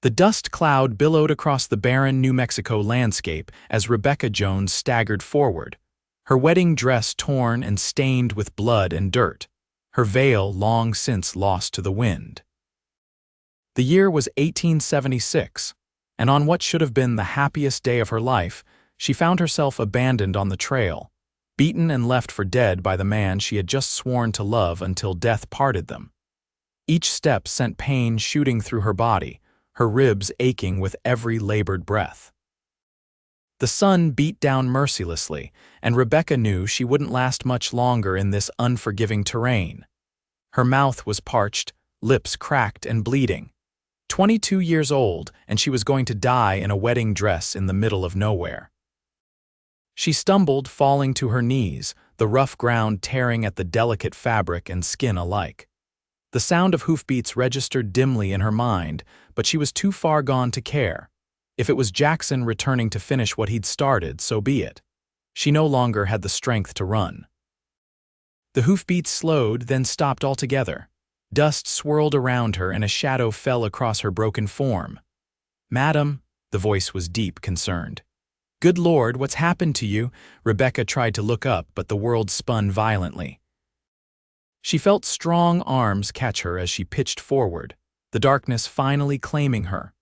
The dust cloud billowed across the barren New Mexico landscape as Rebecca Jones staggered forward, her wedding dress torn and stained with blood and dirt, her veil long since lost to the wind. The year was 1876, and on what should have been the happiest day of her life, she found herself abandoned on the trail, beaten and left for dead by the man she had just sworn to love until death parted them. Each step sent pain shooting through her body, her ribs aching with every labored breath. The sun beat down mercilessly, and Rebecca knew she wouldn't last much longer in this unforgiving terrain. Her mouth was parched, lips cracked and bleeding. 22 years old, and she was going to die in a wedding dress in the middle of nowhere. She stumbled, falling to her knees, the rough ground tearing at the delicate fabric and skin alike. The sound of hoofbeats registered dimly in her mind, but she was too far gone to care. If it was Jackson returning to finish what he'd started, so be it. She no longer had the strength to run. The hoofbeats slowed, then stopped altogether. Dust swirled around her and a shadow fell across her broken form. "Madam," the voice was deep, concerned. "Good Lord, what's happened to you?" Rebecca tried to look up, but the world spun violently. She felt strong arms catch her as she pitched forward, the darkness finally claiming her.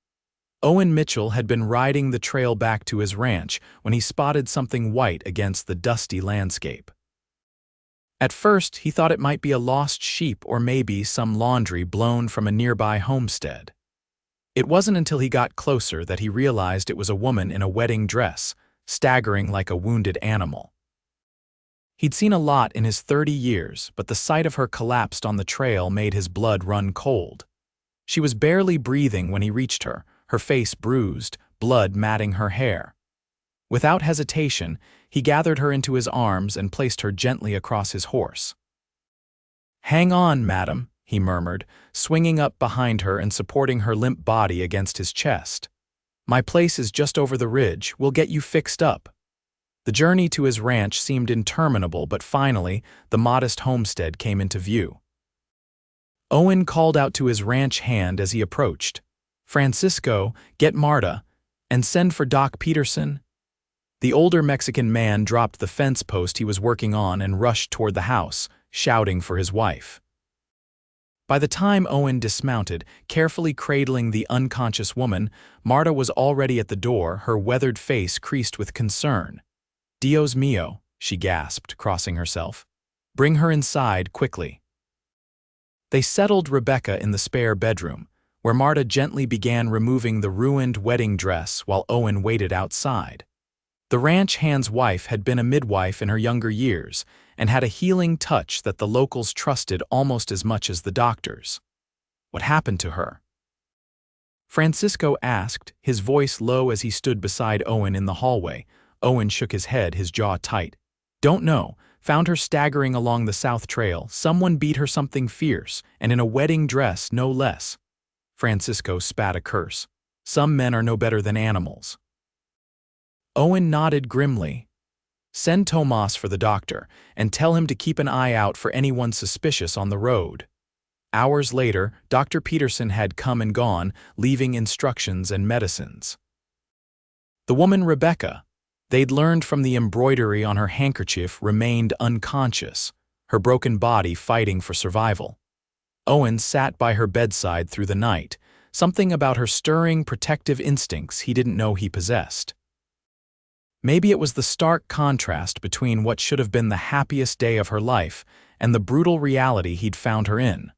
Owen Mitchell had been riding the trail back to his ranch when he spotted something white against the dusty landscape. At first, he thought it might be a lost sheep or maybe some laundry blown from a nearby homestead. It wasn't until he got closer that he realized it was a woman in a wedding dress, staggering like a wounded animal. He'd seen a lot in his 30 years, but the sight of her collapsed on the trail made his blood run cold. She was barely breathing when he reached her, her face bruised, blood matting her hair. Without hesitation, he gathered her into his arms and placed her gently across his horse. "Hang on, madam," he murmured, swinging up behind her and supporting her limp body against his chest. "My place is just over the ridge. We'll get you fixed up." The journey to his ranch seemed interminable, but finally, the modest homestead came into view. Owen called out to his ranch hand as he approached, "Francisco, get Marta, and send for Doc Peterson." The older Mexican man dropped the fence post he was working on and rushed toward the house, shouting for his wife. By the time Owen dismounted, carefully cradling the unconscious woman, Marta was already at the door, her weathered face creased with concern. "Dios mío," she gasped, crossing herself. "Bring her inside, quickly." They settled Rebecca in the spare bedroom, where Marta gently began removing the ruined wedding dress while Owen waited outside. The ranch hand's wife had been a midwife in her younger years and had a healing touch that the locals trusted almost as much as the doctors. "What happened to her?" Francisco asked, his voice low as he stood beside Owen in the hallway. Owen shook his head, his jaw tight. "Don't know. Found her staggering along the south trail. Someone beat her something fierce, and in a wedding dress, no less." Francisco spat a curse. "Some men are no better than animals." Owen nodded grimly. "Send Tomas for the doctor, and tell him to keep an eye out for anyone suspicious on the road." Hours later, Dr. Peterson had come and gone, leaving instructions and medicines. The woman Rebecca, they'd learned from the embroidery on her handkerchief, remained unconscious, her broken body fighting for survival. Owen sat by her bedside through the night, something about her stirring protective instincts he didn't know he possessed. Maybe it was the stark contrast between what should have been the happiest day of her life and the brutal reality he'd found her in.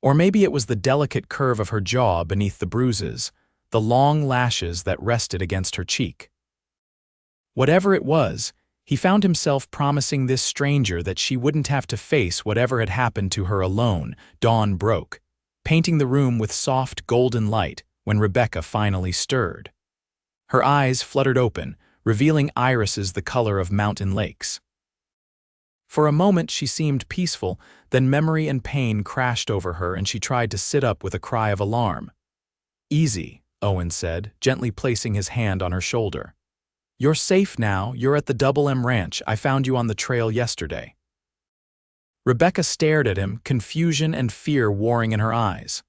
Or maybe it was the delicate curve of her jaw beneath the bruises, the long lashes that rested against her cheek. Whatever it was, he found himself promising this stranger that she wouldn't have to face whatever had happened to her alone. Dawn broke, painting the room with soft golden light when Rebecca finally stirred. Her eyes fluttered open, revealing irises the color of mountain lakes. For a moment she seemed peaceful, then memory and pain crashed over her and she tried to sit up with a cry of alarm. "Easy," Owen said, gently placing his hand on her shoulder. "You're safe now. You're at the Double M Ranch. I found you on the trail yesterday." Rebecca stared at him, confusion and fear warring in her eyes.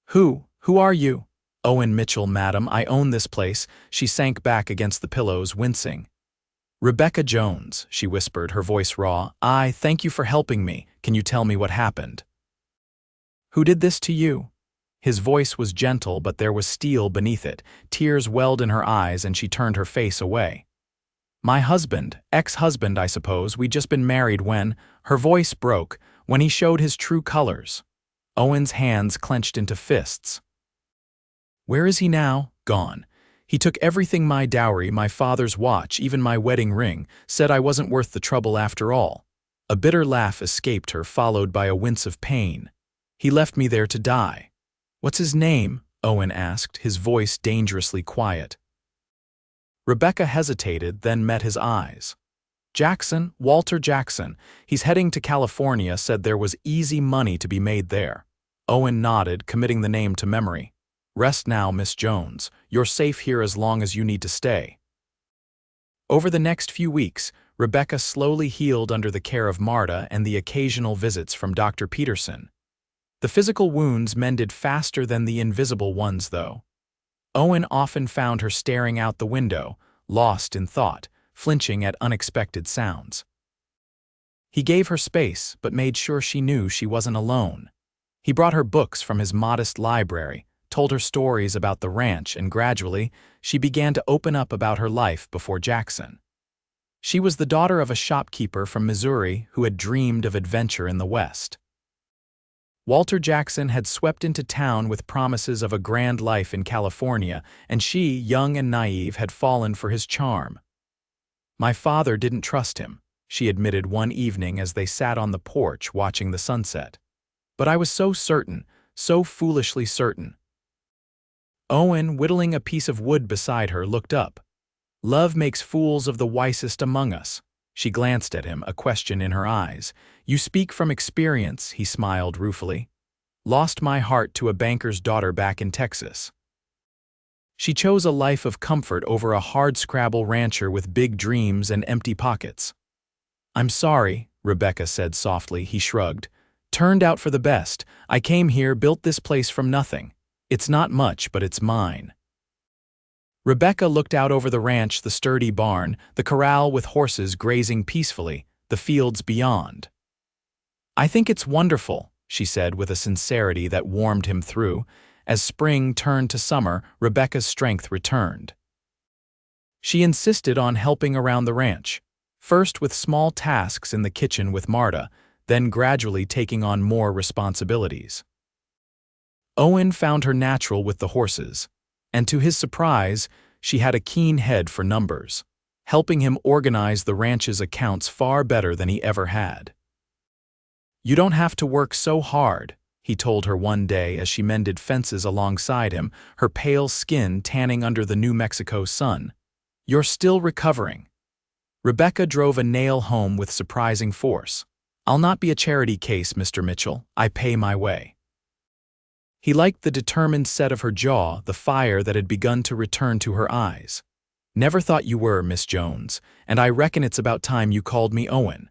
Who are you?" Owen Mitchell, madam, I own this place. She sank back against the pillows, wincing. Rebecca Jones, she whispered, her voice raw. Thank you for helping me. Can you tell me what happened? Who did this to you? His voice was gentle, but there was steel beneath it. Tears welled in her eyes and she turned her face away. My husband, ex-husband, I suppose. We'd just been married when, her voice broke, when he showed his true colors. Owen's hands clenched into fists. Where is he now? Gone. He took everything, my dowry, my father's watch, even my wedding ring, said I wasn't worth the trouble after all. A bitter laugh escaped her, followed by a wince of pain. He left me there to die. What's his name? Owen asked, his voice dangerously quiet. Rebecca hesitated, then met his eyes. Jackson, Walter Jackson. He's heading to California, said there was easy money to be made there. Owen nodded, committing the name to memory. Rest now, Miss Jones. You're safe here as long as you need to stay. Over the next few weeks, Rebecca slowly healed under the care of Marta and the occasional visits from Dr. Peterson. The physical wounds mended faster than the invisible ones, though. Owen often found her staring out the window, lost in thought, flinching at unexpected sounds. He gave her space, but made sure she knew she wasn't alone. He brought her books from his modest library, told her stories about the ranch, and gradually, she began to open up about her life before Jackson. She was the daughter of a shopkeeper from Missouri who had dreamed of adventure in the West. Walter Jackson had swept into town with promises of a grand life in California, and she, young and naive, had fallen for his charm. My father didn't trust him, she admitted one evening as they sat on the porch watching the sunset. But I was so certain, so foolishly certain. Owen, whittling a piece of wood beside her, looked up. Love makes fools of the wisest among us. She glanced at him, a question in her eyes. You speak from experience, he smiled ruefully. Lost my heart to a banker's daughter back in Texas. She chose a life of comfort over a hardscrabble rancher with big dreams and empty pockets. I'm sorry, Rebecca said softly. He shrugged. Turned out for the best. I came here, built this place from nothing. It's not much, but it's mine. Rebecca looked out over the ranch, the sturdy barn, the corral with horses grazing peacefully, the fields beyond. I think it's wonderful, she said with a sincerity that warmed him through. As spring turned to summer, Rebecca's strength returned. She insisted on helping around the ranch, first with small tasks in the kitchen with Marta, then gradually taking on more responsibilities. Owen found her natural with the horses, and to his surprise, she had a keen head for numbers, helping him organize the ranch's accounts far better than he ever had. You don't have to work so hard, he told her one day as she mended fences alongside him, her pale skin tanning under the New Mexico sun. You're still recovering. Rebecca drove a nail home with surprising force. I'll not be a charity case, Mr. Mitchell. I pay my way. He liked the determined set of her jaw, the fire that had begun to return to her eyes. Never thought you were, Miss Jones, and I reckon it's about time you called me Owen.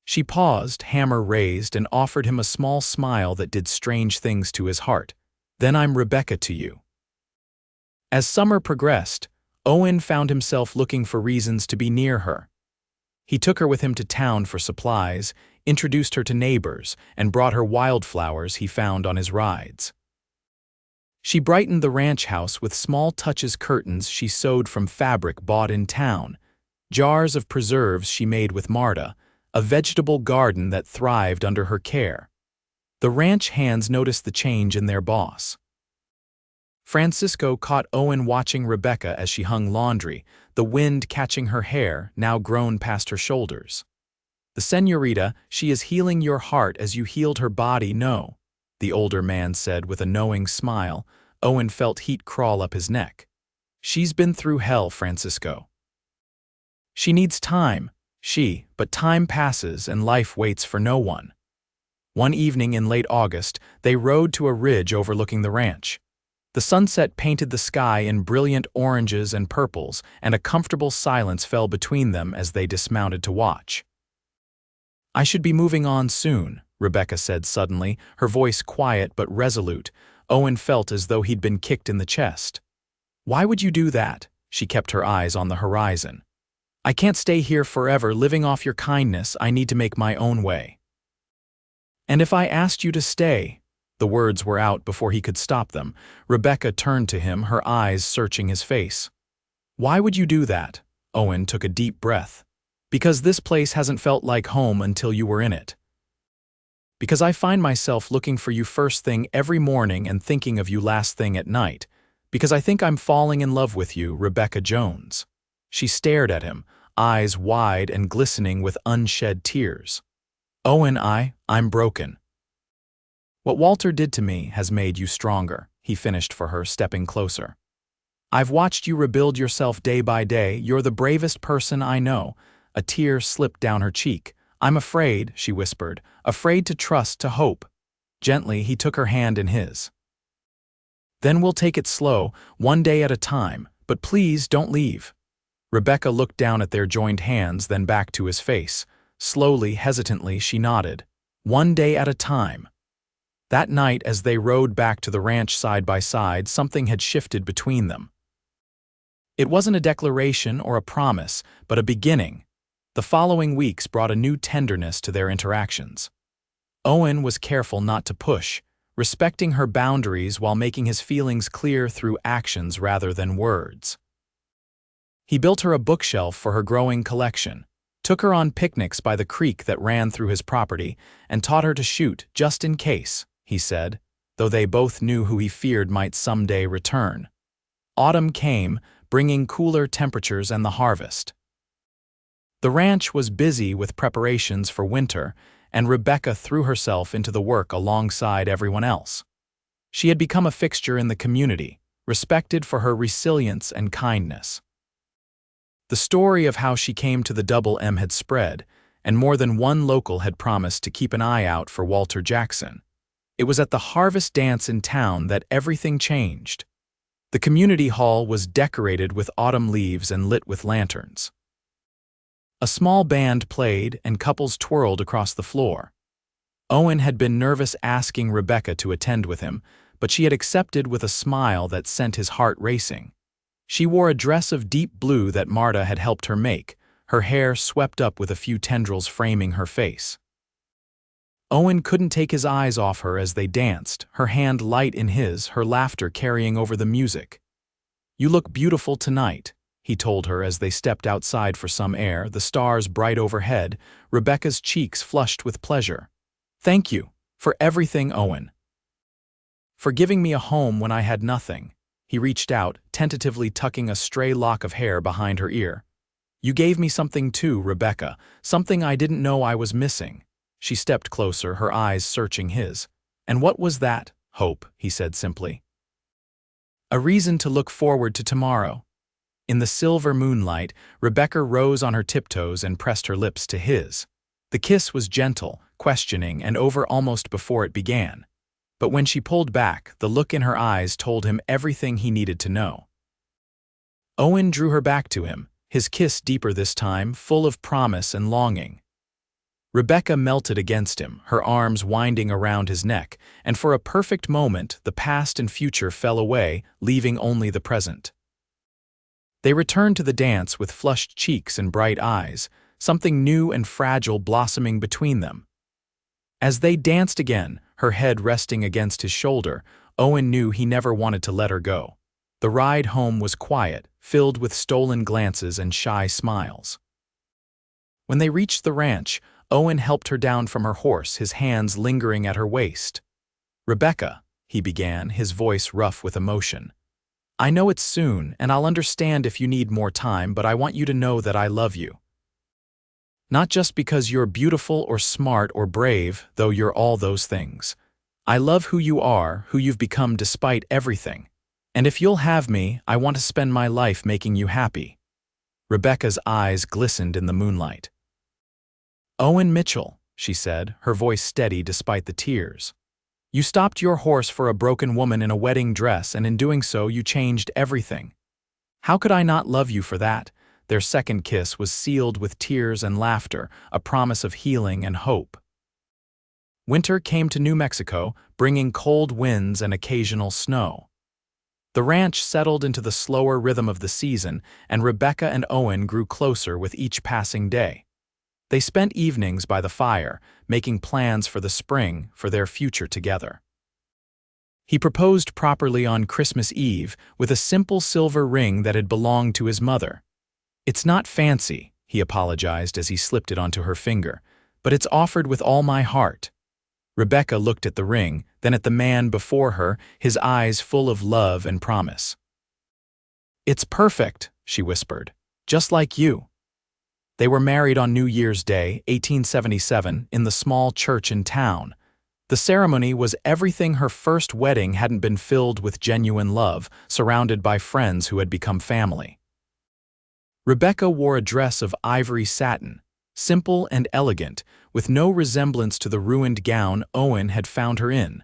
She paused, hammer raised, and offered him a small smile that did strange things to his heart. Then I'm Rebecca to you. As summer progressed, Owen found himself looking for reasons to be near her. He took her with him to town for supplies, introduced her to neighbors, and brought her wildflowers he found on his rides. She brightened the ranch house with small touches, curtains she sewed from fabric bought in town, jars of preserves she made with Marta, a vegetable garden that thrived under her care. The ranch hands noticed the change in their boss. Francisco caught Owen watching Rebecca as she hung laundry, the wind catching her hair, now grown past her shoulders. The señorita, she is healing your heart as you healed her body, no, the older man said with a knowing smile. Owen felt heat crawl up his neck. She's been through hell, Francisco. She needs time, but time passes and life waits for no one. One evening in late August, they rode to a ridge overlooking the ranch. The sunset painted the sky in brilliant oranges and purples, and a comfortable silence fell between them as they dismounted to watch. I should be moving on soon, Rebecca said suddenly, her voice quiet but resolute. Owen felt as though he'd been kicked in the chest. "Why would you do that?" She kept her eyes on the horizon. "I can't stay here forever living off your kindness. I need to make my own way." "And if I asked you to stay?" The words were out before he could stop them. Rebecca turned to him, her eyes searching his face. "Why would you do that?" Owen took a deep breath. "Because this place hasn't felt like home until you were in it. Because I find myself looking for you first thing every morning and thinking of you last thing at night. Because I think I'm falling in love with you, Rebecca Jones." She stared at him, eyes wide and glistening with unshed tears. "Owen, I'm broken. What Walter did to me has made you stronger," he finished for her, stepping closer. "I've watched you rebuild yourself day by day. You're the bravest person I know." A tear slipped down her cheek. "I'm afraid," she whispered, "afraid to trust, to hope." Gently, he took her hand in his. "Then we'll take it slow, one day at a time, but please don't leave." Rebecca looked down at their joined hands, then back to his face. Slowly, hesitantly, she nodded. One day at a time. That night, as they rode back to the ranch side by side, something had shifted between them. It wasn't a declaration or a promise, but a beginning. The following weeks brought a new tenderness to their interactions. Owen was careful not to push, respecting her boundaries while making his feelings clear through actions rather than words. He built her a bookshelf for her growing collection, took her on picnics by the creek that ran through his property, and taught her to shoot, just in case, he said, though they both knew who he feared might someday return. Autumn came, bringing cooler temperatures and the harvest. The ranch was busy with preparations for winter, and Rebecca threw herself into the work alongside everyone else. She had become a fixture in the community, respected for her resilience and kindness. The story of how she came to the Double M had spread, and more than one local had promised to keep an eye out for Walter Jackson. It was at the harvest dance in town that everything changed. The community hall was decorated with autumn leaves and lit with lanterns. A small band played and couples twirled across the floor. Owen had been nervous asking Rebecca to attend with him, but she had accepted with a smile that sent his heart racing. She wore a dress of deep blue that Marta had helped her make, her hair swept up with a few tendrils framing her face. Owen couldn't take his eyes off her as they danced, her hand light in his, her laughter carrying over the music. "You look beautiful tonight," he told her as they stepped outside for some air, the stars bright overhead, Rebecca's cheeks flushed with pleasure. "Thank you for everything, Owen. For giving me a home when I had nothing." He reached out, tentatively tucking a stray lock of hair behind her ear. "You gave me something too, Rebecca, something I didn't know I was missing." She stepped closer, her eyes searching his. "And what was that?" "Hope," he said simply. "A reason to look forward to tomorrow." In the silver moonlight, Rebecca rose on her tiptoes and pressed her lips to his. The kiss was gentle, questioning, and over almost before it began. But when she pulled back, the look in her eyes told him everything he needed to know. Owen drew her back to him, his kiss deeper this time, full of promise and longing. Rebecca melted against him, her arms winding around his neck, and for a perfect moment the past and future fell away, leaving only the present. They returned to the dance with flushed cheeks and bright eyes, something new and fragile blossoming between them. As they danced again, her head resting against his shoulder, Owen knew he never wanted to let her go. The ride home was quiet, filled with stolen glances and shy smiles. When they reached the ranch, Owen helped her down from her horse, his hands lingering at her waist. "Rebecca," he began, his voice rough with emotion. "I know it's soon, and I'll understand if you need more time, but I want you to know that I love you. Not just because you're beautiful or smart or brave, though you're all those things. I love who you are, who you've become despite everything. And if you'll have me, I want to spend my life making you happy." Rebecca's eyes glistened in the moonlight. "Owen Mitchell," she said, her voice steady despite the tears. "You stopped your horse for a broken woman in a wedding dress, and in doing so you changed everything. How could I not love you for that?" Their second kiss was sealed with tears and laughter, a promise of healing and hope. Winter came to New Mexico, bringing cold winds and occasional snow. The ranch settled into the slower rhythm of the season, and Rebecca and Owen grew closer with each passing day. They spent evenings by the fire, making plans for the spring, for their future together. He proposed properly on Christmas Eve with a simple silver ring that had belonged to his mother. "It's not fancy," he apologized as he slipped it onto her finger, "but it's offered with all my heart." Rebecca looked at the ring, then at the man before her, his eyes full of love and promise. "It's perfect," she whispered, "just like you." They were married on New Year's Day, 1877, in the small church in town. The ceremony was everything her first wedding hadn't been, filled with genuine love, surrounded by friends who had become family. Rebecca wore a dress of ivory satin, simple and elegant, with no resemblance to the ruined gown Owen had found her in.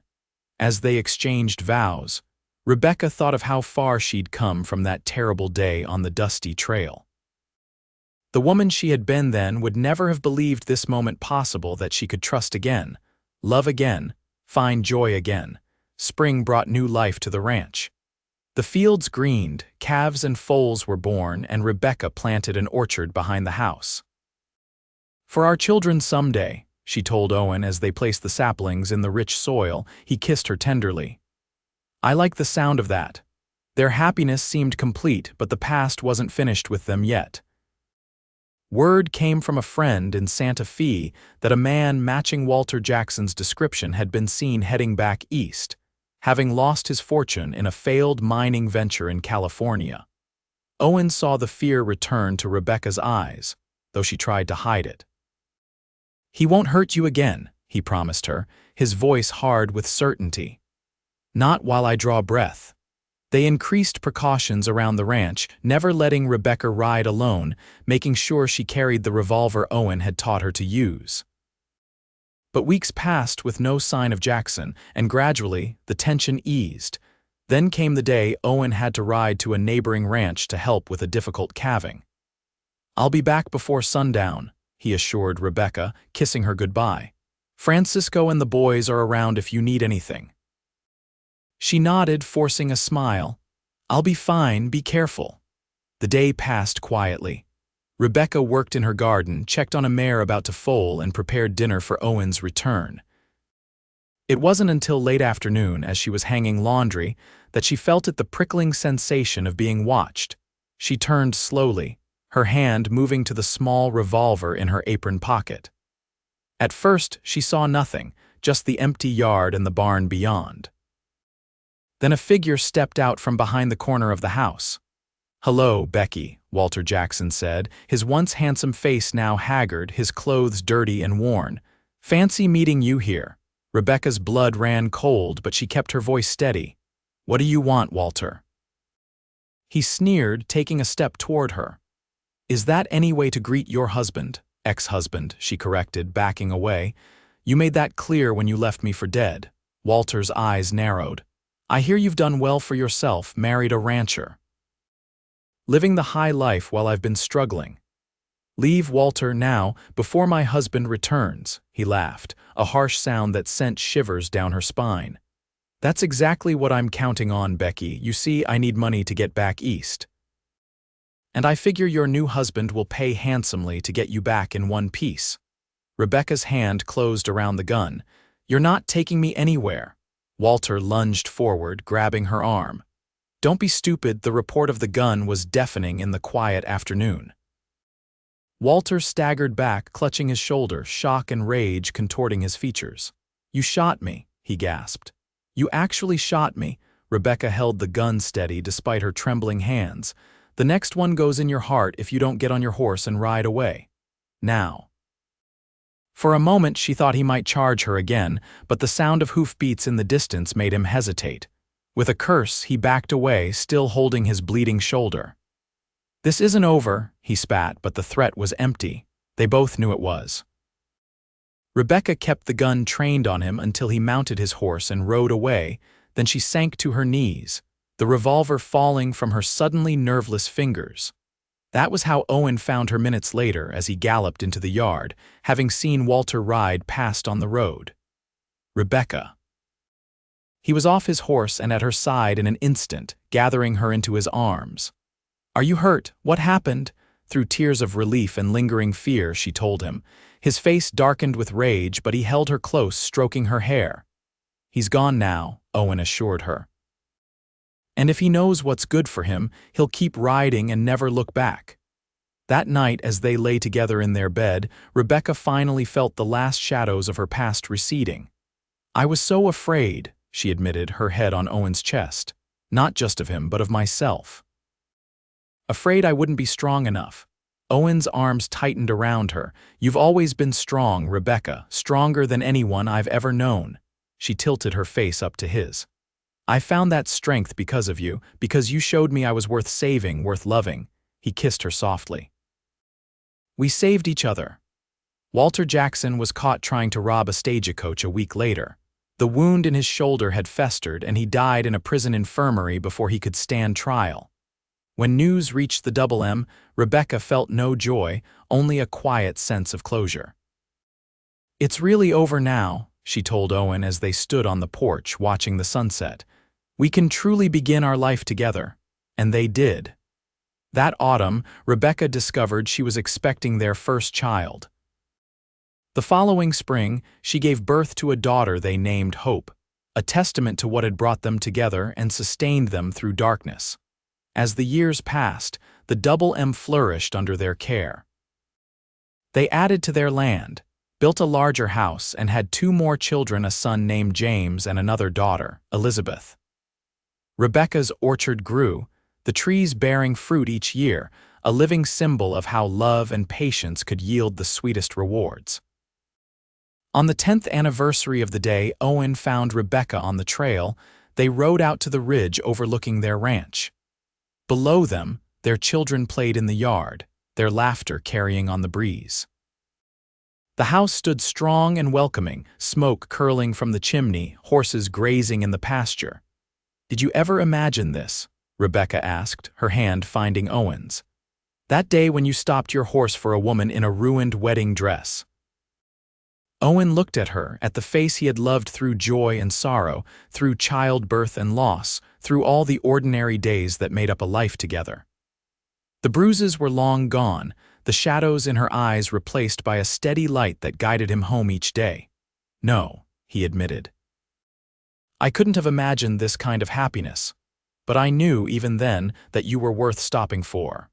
As they exchanged vows, Rebecca thought of how far she'd come from that terrible day on the dusty trail. The woman she had been then would never have believed this moment possible, that she could trust again, love again, find joy again. Spring brought new life to the ranch. The fields greened, calves and foals were born, and Rebecca planted an orchard behind the house. "For our children someday," she told Owen as they placed the saplings in the rich soil. He kissed her tenderly. "I like the sound of that." Their happiness seemed complete, but the past wasn't finished with them yet. Word came from a friend in Santa Fe that a man matching Walter Jackson's description had been seen heading back east, having lost his fortune in a failed mining venture in California. Owen saw the fear return to Rebecca's eyes, though she tried to hide it. "He won't hurt you again," he promised her, his voice hard with certainty. "Not while I draw breath." They increased precautions around the ranch, never letting Rebecca ride alone, making sure she carried the revolver Owen had taught her to use. But weeks passed with no sign of Jackson, and gradually the tension eased. Then came the day Owen had to ride to a neighboring ranch to help with a difficult calving. "I'll be back before sundown," he assured Rebecca, kissing her goodbye. "Francisco and the boys are around if you need anything." She nodded, forcing a smile. "I'll be fine, be careful." The day passed quietly. Rebecca worked in her garden, checked on a mare about to foal, and prepared dinner for Owen's return. It wasn't until late afternoon, as she was hanging laundry, that she felt the prickling sensation of being watched. She turned slowly, her hand moving to the small revolver in her apron pocket. At first, she saw nothing, just the empty yard and the barn beyond. Then a figure stepped out from behind the corner of the house. "Hello, Becky," Walter Jackson said, his once handsome face now haggard, his clothes dirty and worn. "Fancy meeting you here." Rebecca's blood ran cold, but she kept her voice steady. "What do you want, Walter?" He sneered, taking a step toward her. "Is that any way to greet your husband?" "Ex-husband," she corrected, backing away. "You made that clear when you left me for dead." Walter's eyes narrowed. "I hear you've done well for yourself, married a rancher." "Living the high life while I've been struggling." "Leave, Walter, now, before my husband returns," he laughed, a harsh sound that sent shivers down her spine. "That's exactly what I'm counting on, Becky. You see, I need money to get back east. And I figure your new husband will pay handsomely to get you back in one piece." Rebecca's hand closed around the gun. "You're not taking me anywhere." Walter lunged forward, grabbing her arm. "Don't be stupid," the report of the gun was deafening in the quiet afternoon. Walter staggered back, clutching his shoulder, shock and rage contorting his features. "You shot me," he gasped. "You actually shot me." Rebecca held the gun steady despite her trembling hands. "The next one goes in your heart if you don't get on your horse and ride away. Now." For a moment she thought he might charge her again, but the sound of hoofbeats in the distance made him hesitate. With a curse, he backed away, still holding his bleeding shoulder. "This isn't over," he spat, but the threat was empty. They both knew it was. Rebecca kept the gun trained on him until he mounted his horse and rode away, then she sank to her knees, the revolver falling from her suddenly nerveless fingers. That was how Owen found her minutes later as he galloped into the yard, having seen Walter ride past on the road. "Rebecca." He was off his horse and at her side in an instant, gathering her into his arms. "Are you hurt? What happened?" Through tears of relief and lingering fear, she told him. His face darkened with rage, but he held her close, stroking her hair. "He's gone now," Owen assured her. "And if he knows what's good for him, he'll keep riding and never look back." That night, as they lay together in their bed, Rebecca finally felt the last shadows of her past receding. "I was so afraid," she admitted, her head on Owen's chest. "Not just of him, but of myself. Afraid I wouldn't be strong enough." Owen's arms tightened around her. "You've always been strong, Rebecca, stronger than anyone I've ever known." She tilted her face up to his. "I found that strength because of you, because you showed me I was worth saving, worth loving." He kissed her softly. "We saved each other." Walter Jackson was caught trying to rob a stagecoach a week later. The wound in his shoulder had festered, and he died in a prison infirmary before he could stand trial. When news reached the Double M, Rebecca felt no joy, only a quiet sense of closure. "It's really over now," she told Owen as they stood on the porch watching the sunset. "We can truly begin our life together." And they did. That autumn, Rebecca discovered she was expecting their first child. The following spring, she gave birth to a daughter they named Hope, a testament to what had brought them together and sustained them through darkness. As the years passed, the Double M flourished under their care. They added to their land, built a larger house, and had 2 more children, a son named James and another daughter, Elizabeth. Rebecca's orchard grew, the trees bearing fruit each year, a living symbol of how love and patience could yield the sweetest rewards. On the 10th anniversary of the day Owen found Rebecca on the trail, they rode out to the ridge overlooking their ranch. Below them, their children played in the yard, their laughter carrying on the breeze. The house stood strong and welcoming, smoke curling from the chimney, horses grazing in the pasture. "Did you ever imagine this?" Rebecca asked, her hand finding Owen's. "That day when you stopped your horse for a woman in a ruined wedding dress." Owen looked at her, at the face he had loved through joy and sorrow, through childbirth and loss, through all the ordinary days that made up a life together. The bruises were long gone, the shadows in her eyes replaced by a steady light that guided him home each day. "No," he admitted. "I couldn't have imagined this kind of happiness. But I knew, even then, that you were worth stopping for."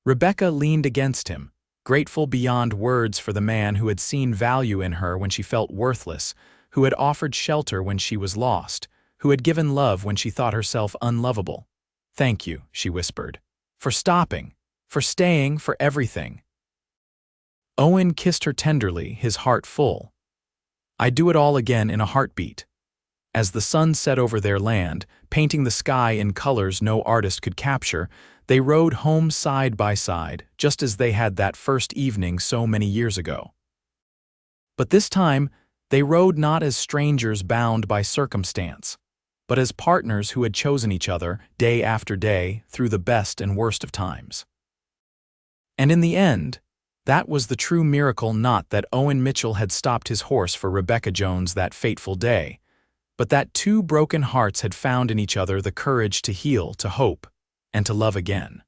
Rebecca leaned against him, grateful beyond words for the man who had seen value in her when she felt worthless, who had offered shelter when she was lost, who had given love when she thought herself unlovable. "Thank you," she whispered, "for stopping, for staying, for everything." Owen kissed her tenderly, his heart full. "I'd do it all again in a heartbeat." As the sun set over their land, painting the sky in colors no artist could capture, they rode home side by side, just as they had that first evening so many years ago. But this time, they rode not as strangers bound by circumstance, but as partners who had chosen each other, day after day, through the best and worst of times. And in the end, that was the true miracle, not that Owen Mitchell had stopped his horse for Rebecca Jones that fateful day, but that 2 broken hearts had found in each other the courage to heal, to hope, and to love again.